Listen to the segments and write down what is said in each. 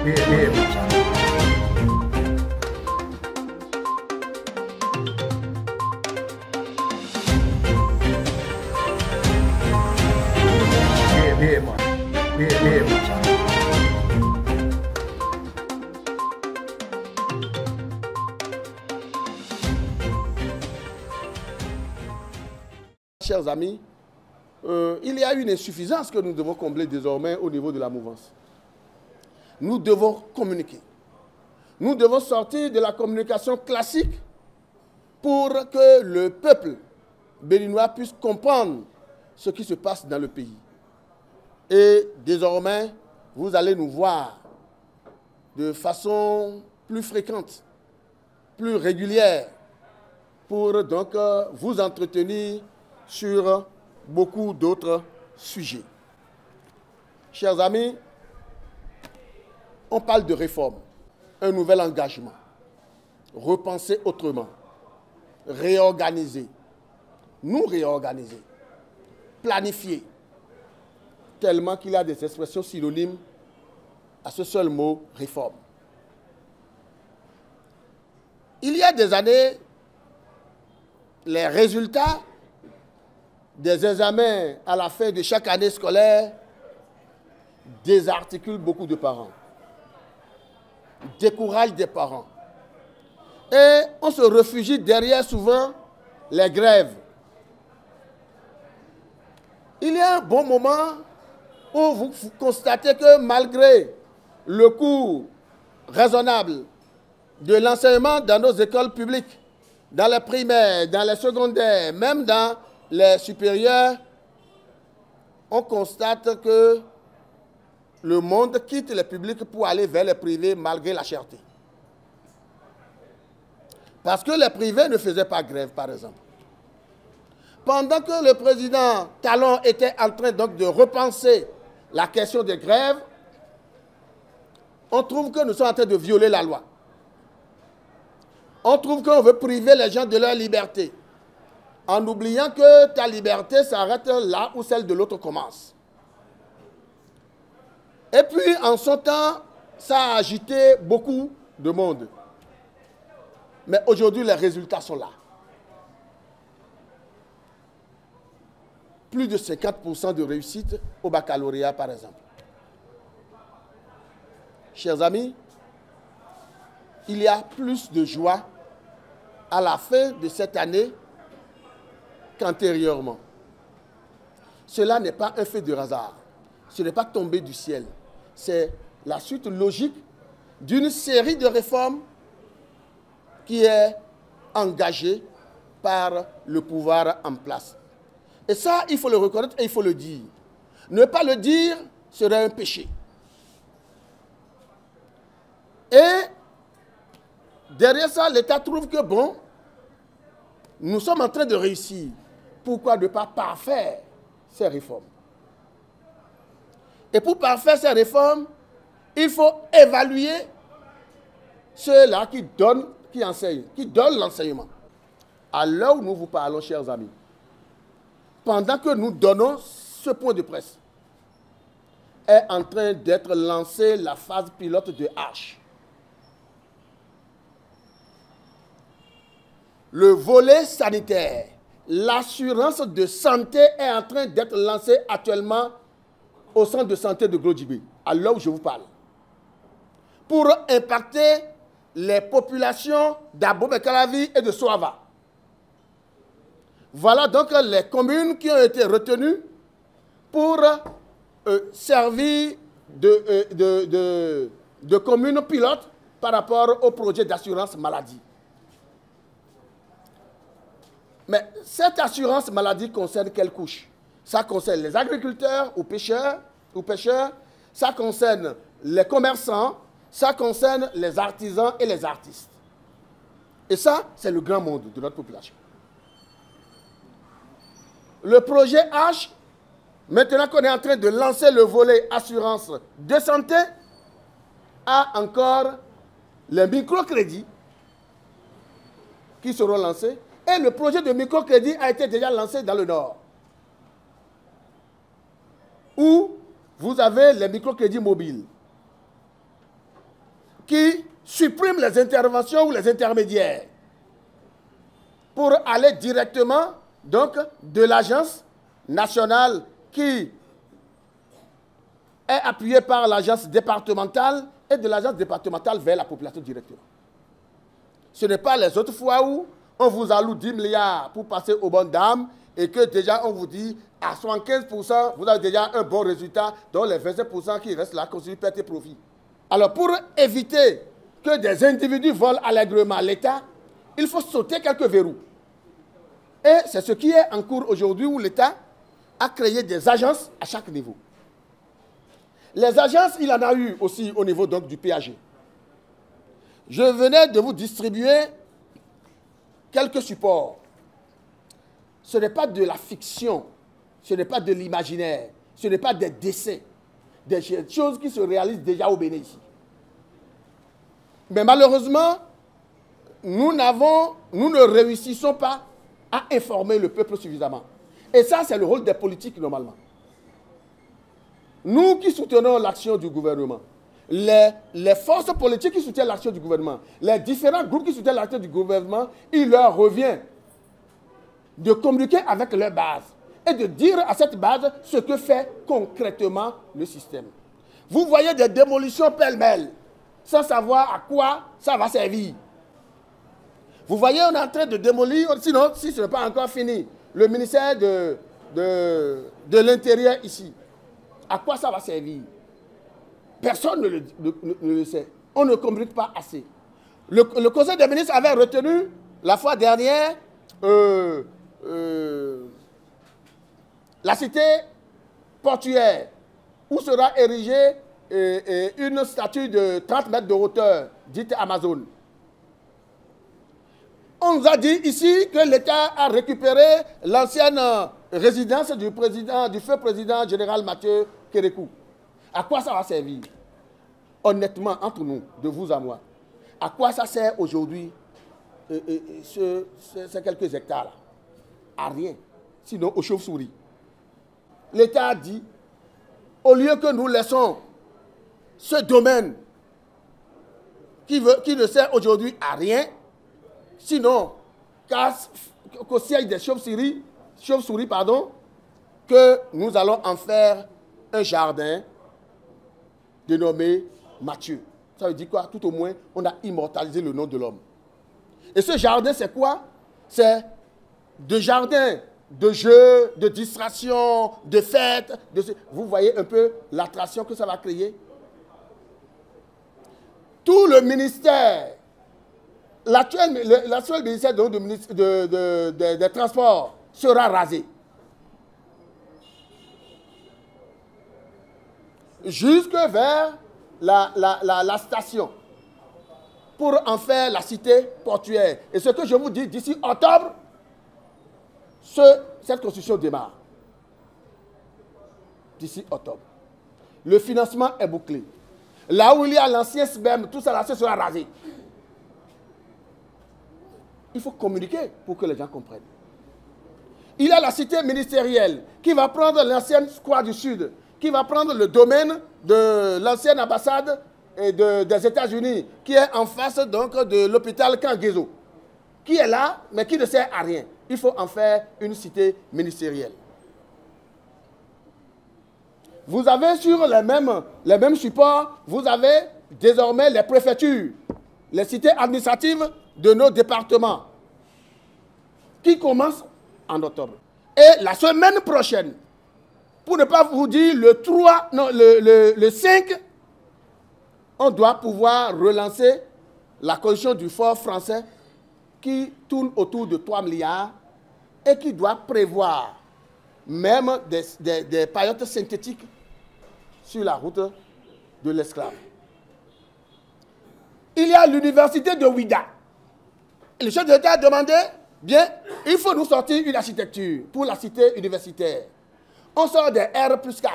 Chers amis, il y a une insuffisance que nous devons combler désormais au niveau de la mouvance. Nous devons communiquer. Nous devons sortir de la communication classique pour que le peuple béninois puisse comprendre ce qui se passe dans le pays. Et désormais, vous allez nous voir de façon plus fréquente, plus régulière, pour donc vous entretenir sur beaucoup d'autres sujets. Chers amis, on parle de réforme, un nouvel engagement, repenser autrement, réorganiser, nous réorganiser, planifier, tellement qu'il y a des expressions synonymes à ce seul mot, réforme. Il y a des années, les résultats des examens à la fin de chaque année scolaire désarticulent beaucoup de parents, découragent des parents. Et on se réfugie derrière souvent les grèves. Il y a un bon moment où vous constatez que malgré le coût raisonnable de l'enseignement dans nos écoles publiques, dans les primaires, dans les secondaires, même dans les supérieurs, on constate que le monde quitte les publics pour aller vers les privés malgré la cherté. Parce que les privés ne faisaient pas grève, par exemple. Pendant que le président Talon était en train donc de repenser la question des grèves, on trouve que nous sommes en train de violer la loi. On trouve qu'on veut priver les gens de leur liberté, en oubliant que ta liberté s'arrête là où celle de l'autre commence. Et puis, en son temps, ça a agité beaucoup de monde. Mais aujourd'hui, les résultats sont là. Plus de 50% de réussite au baccalauréat, par exemple. Chers amis, il y a plus de joie à la fin de cette année qu'antérieurement. Cela n'est pas un fait de hasard. Ce n'est pas tombé du ciel. C'est la suite logique d'une série de réformes qui est engagée par le pouvoir en place. Et ça, il faut le reconnaître et il faut le dire. Ne pas le dire serait un péché. Et derrière ça, l'État trouve que bon, nous sommes en train de réussir. Pourquoi ne pas parfaire ces réformes? Et pour parfaire ces réformes, il faut évaluer ceux-là qui donnent, qui enseignent, qui donnent l'enseignement. À l'heure où nous vous parlons, chers amis, pendant que nous donnons ce point de presse, est en train d'être lancée la phase pilote de H. Le volet sanitaire, l'assurance de santé est en train d'être lancée actuellement au centre de santé de Glodjibé, à l'heure où je vous parle, pour impacter les populations d'Abomey-Calavi et de Soava. Voilà donc les communes qui ont été retenues pour servir de communes pilotes par rapport au projet d'assurance maladie. Mais cette assurance maladie concerne quelle couche? Ça concerne les agriculteurs ou pêcheurs, ça concerne les commerçants, ça concerne les artisans et les artistes. Et ça, c'est le grand monde de notre population. Le projet H, maintenant qu'on est en train de lancer le volet assurance de santé, a encore les microcrédits qui seront lancés. Et le projet de microcrédit a été déjà lancé dans le Nord, où vous avez les microcrédits mobiles. qui supprime les interventions ou les intermédiaires pour aller directement donc, de l'agence nationale qui est appuyée par l'agence départementale et de l'agence départementale vers la population directement. Ce n'est pas les autres fois où on vous alloue 10 milliards pour passer aux bonnes dames et que déjà on vous dit à 75%, vous avez déjà un bon résultat, donc les 25% qui restent là constituent perte et profit. Alors pour éviter que des individus volent allègrement l'État, il faut sauter quelques verrous. Et c'est ce qui est en cours aujourd'hui où l'État a créé des agences à chaque niveau. Les agences, il en a eu aussi au niveau donc, du PAG. Je venais de vous distribuer quelques supports. Ce n'est pas de la fiction, ce n'est pas de l'imaginaire, ce n'est pas des dessins, des choses qui se réalisent déjà au Bénin ici. Mais malheureusement, nous ne réussissons pas à informer le peuple suffisamment. Et ça, c'est le rôle des politiques normalement. Nous qui soutenons l'action du gouvernement, les forces politiques qui soutiennent l'action du gouvernement, les différents groupes qui soutiennent l'action du gouvernement, il leur revient de communiquer avec leur base et de dire à cette base ce que fait concrètement le système. Vous voyez des démolitions pêle-mêle, sans savoir à quoi ça va servir. Vous voyez, on est en train de démolir, sinon, si ce n'est pas encore fini, le ministère de l'Intérieur ici. À quoi ça va servir? Personne ne le sait. On ne communique pas assez. Le Conseil des ministres avait retenu, la fois dernière, la cité portuaire, où sera érigée une statue de 30 mètres de hauteur, dite Amazon. On nous a dit ici que l'État a récupéré l'ancienne résidence du feu président général Mathieu Kérékou. À quoi ça va servir? Honnêtement, entre nous, de vous à moi, à quoi ça sert aujourd'hui ces quelques hectares-là? À rien, sinon aux chauves-souris. L'État a dit, au lieu que nous laissons ce domaine qui ne sert aujourd'hui à rien, sinon qu'au siège des chauves-souris, que nous allons en faire un jardin dénommé Mathieu. Ça veut dire quoi? Tout au moins, on a immortalisé le nom de l'homme. Et ce jardin, c'est quoi? C'est de jardin, de jeux, de distraction, de fêtes. Vous voyez un peu l'attraction que ça va créer? Tout le ministère, l'actuel ministère des Transports sera rasé. Jusque vers la station, pour en faire la cité portuaire. Et ce que je vous dis, d'ici octobre, cette construction démarre. D'ici octobre. Le financement est bouclé. Là où il y a l'ancien SBEM, tout ça là, ce sera rasé. Il faut communiquer pour que les gens comprennent. Il y a la cité ministérielle qui va prendre l'ancienne Square du Sud, qui va prendre le domaine de l'ancienne ambassade des États-Unis, qui est en face donc de l'hôpital Kangezo, qui est là, mais qui ne sert à rien. Il faut en faire une cité ministérielle. Vous avez sur les mêmes supports, vous avez désormais les préfectures, les cités administratives de nos départements, qui commencent en octobre. Et la semaine prochaine, pour ne pas vous dire le 5, on doit pouvoir relancer la construction du fort français qui tourne autour de 3 milliards et qui doit prévoir même des paillotes synthétiques sur la route de l'esclave. Il y a l'université de Ouida. Le chef de l'État a demandé, bien, il faut nous sortir une architecture pour la cité universitaire. On sort des R+4.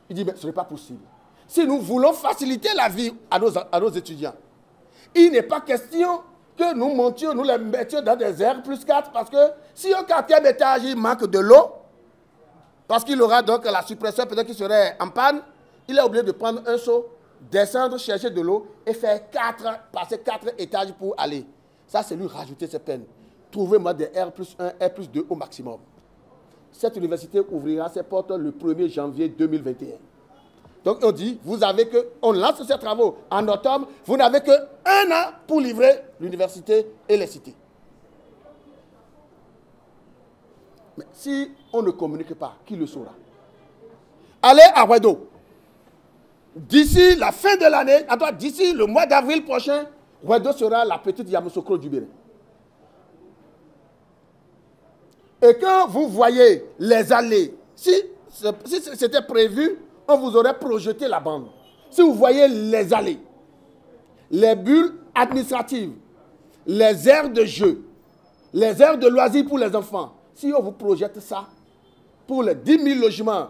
Il dit, mais ce n'est pas possible. Si nous voulons faciliter la vie à nos étudiants, il n'est pas question que nous montions, nous les mettions dans des R+4 parce que si au 4e étage, il manque de l'eau, parce qu'il aura donc la suppression peut-être qui serait en panne, il est obligé de prendre un seau descendre, chercher de l'eau et passer 4 étages pour aller. Ça, c'est lui rajouter ses peines. Trouvez-moi des R+1, R+2 au maximum. Cette université ouvrira ses portes le 1er janvier 2021. Donc on dit, on lance ces travaux en octobre, vous n'avez que 1 an pour livrer l'université et les cités. Mais si on ne communique pas, qui le saura? Allez à Wedo. D'ici la fin de l'année, d'ici le mois d'avril prochain, Wedo sera la petite Yamoussoukro du Bénin. Et quand vous voyez les allées, si c'était prévu, on vous aurait projeté la bande. Si vous voyez les allées, les bulles administratives, les aires de jeu, les aires de loisirs pour les enfants, si on vous projette ça pour les 10 000 logements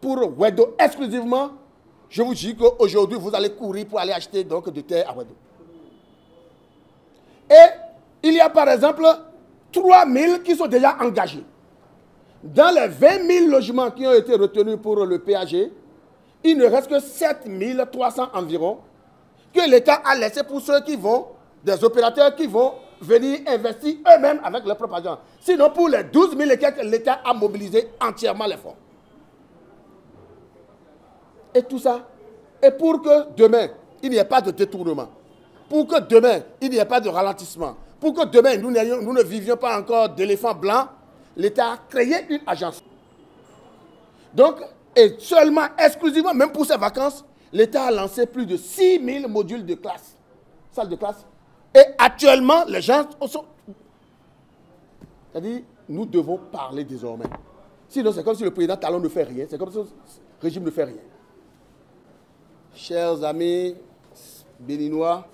pour Wedo exclusivement, je vous dis qu'aujourd'hui, vous allez courir pour aller acheter donc de terre à Wedo. Et il y a par exemple 3 000 qui sont déjà engagés. Dans les 20 000 logements qui ont été retenus pour le PAG, il ne reste que 7 300 environ que l'État a laissé pour ceux qui vont, des opérateurs qui vont venir investir eux-mêmes avec leur propre argent. Sinon, pour les 12 000 et quelques, l'État a mobilisé entièrement les fonds. Et tout ça, et pour que demain, il n'y ait pas de détournement, pour que demain, il n'y ait pas de ralentissement, pour que demain, nous ne vivions pas encore d'éléphants blancs, l'État a créé une agence. Donc, et seulement, exclusivement, même pour ces vacances, l'État a lancé plus de 6 000 modules de classe, salles de classe. Et actuellement, les gens sont... C'est-à-dire, nous devons parler désormais. Sinon, c'est comme si le président Talon ne fait rien. C'est comme si le régime ne fait rien. Chers amis béninois,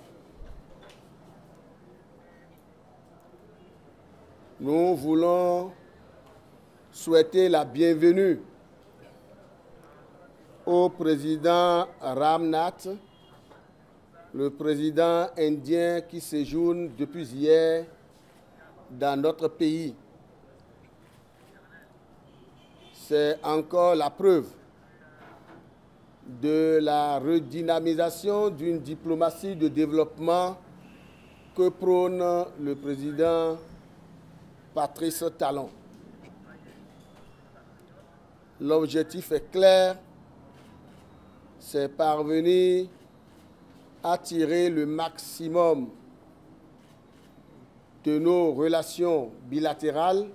nous voulons souhaiter la bienvenue au président Ramnath, le président indien qui séjourne depuis hier dans notre pays. C'est encore la preuve de la redynamisation d'une diplomatie de développement que prône le président Patrice Talon. L'objectif est clair, c'est parvenir à tirer le maximum de nos relations bilatérales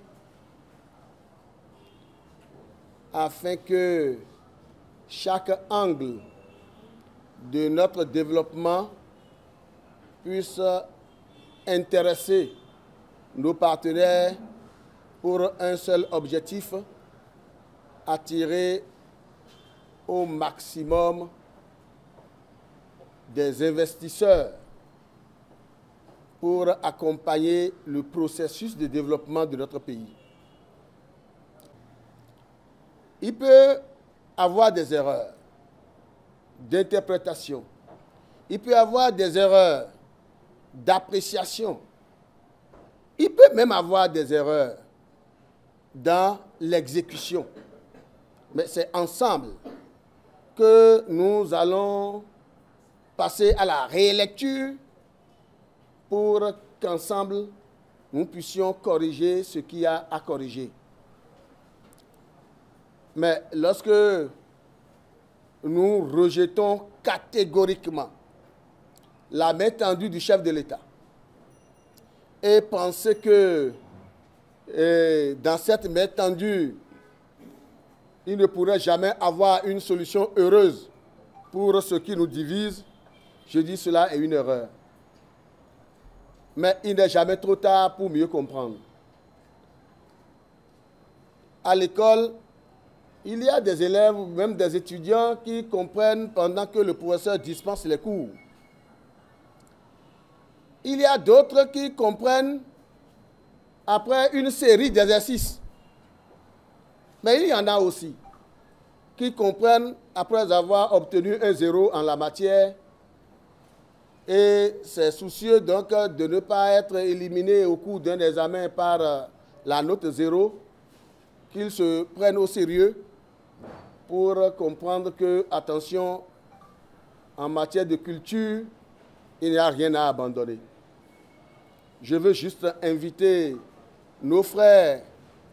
afin que chaque angle de notre développement puisse intéresser nos partenaires pour un seul objectif, attirer au maximum des investisseurs pour accompagner le processus de développement de notre pays. Il peut avoir des erreurs d'interprétation. Il peut avoir des erreurs d'appréciation. Il peut même avoir des erreurs dans l'exécution. Mais c'est ensemble que nous allons passer à la rélecture pour qu'ensemble nous puissions corriger ce qu'il y a à corriger. Mais lorsque nous rejetons catégoriquement la main tendue du chef de l'État et penser que dans cette main tendue, il ne pourrait jamais avoir une solution heureuse pour ce qui nous divise, je dis cela est une erreur. Mais il n'est jamais trop tard pour mieux comprendre. À l'école, il y a des élèves, même des étudiants qui comprennent pendant que le professeur dispense les cours. Il y a d'autres qui comprennent après une série d'exercices. Mais il y en a aussi qui comprennent après avoir obtenu un 0 en la matière et c'est soucieux donc de ne pas être éliminé au cours d'un examen par la note 0, qu'ils se prennent au sérieux pour comprendre que, attention, en matière de culture, il n'y a rien à abandonner. Je veux juste inviter nos frères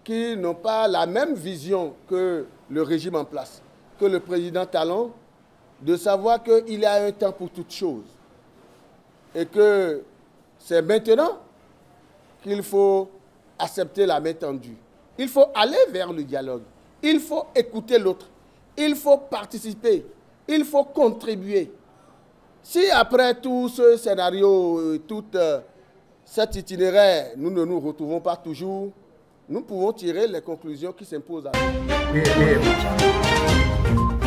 qui n'ont pas la même vision que le régime en place, que le président Talon, de savoir qu'il y a un temps pour toutes choses et que c'est maintenant qu'il faut accepter la main tendue. Il faut aller vers le dialogue. Il faut écouter l'autre. Il faut participer. Il faut contribuer. Si après tout ce scénario, tout cet itinéraire, nous ne nous retrouvons pas toujours, nous pouvons tirer les conclusions qui s'imposent à nous.